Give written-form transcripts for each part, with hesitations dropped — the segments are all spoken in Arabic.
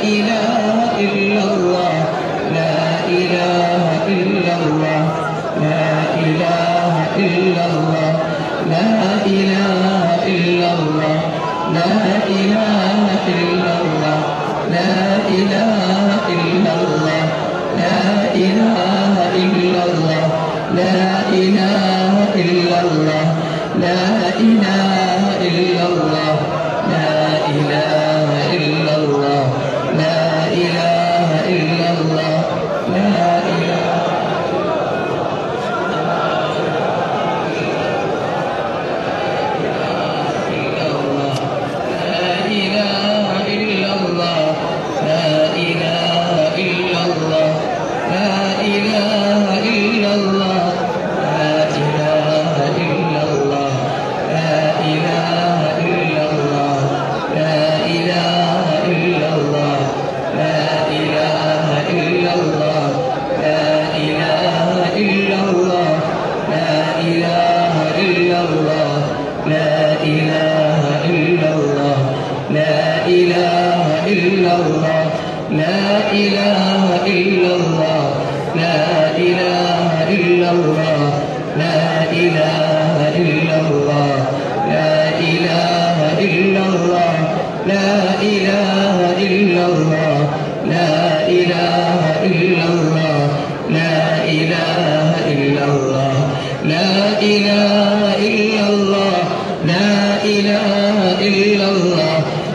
إله إلا الله لا إله إلا الله لا إله إلا الله لا إله إلا الله لا إله إلا الله لا إله إلا الله لا إله إلا الله لا إله إلا الله لا إله إلا الله لا إله إلا الله لا إله إلا الله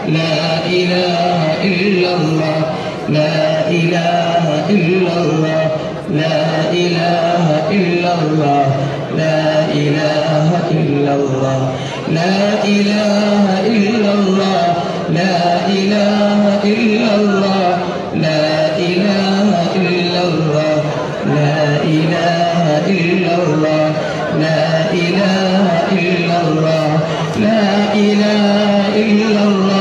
لا إله لا إله إلا الله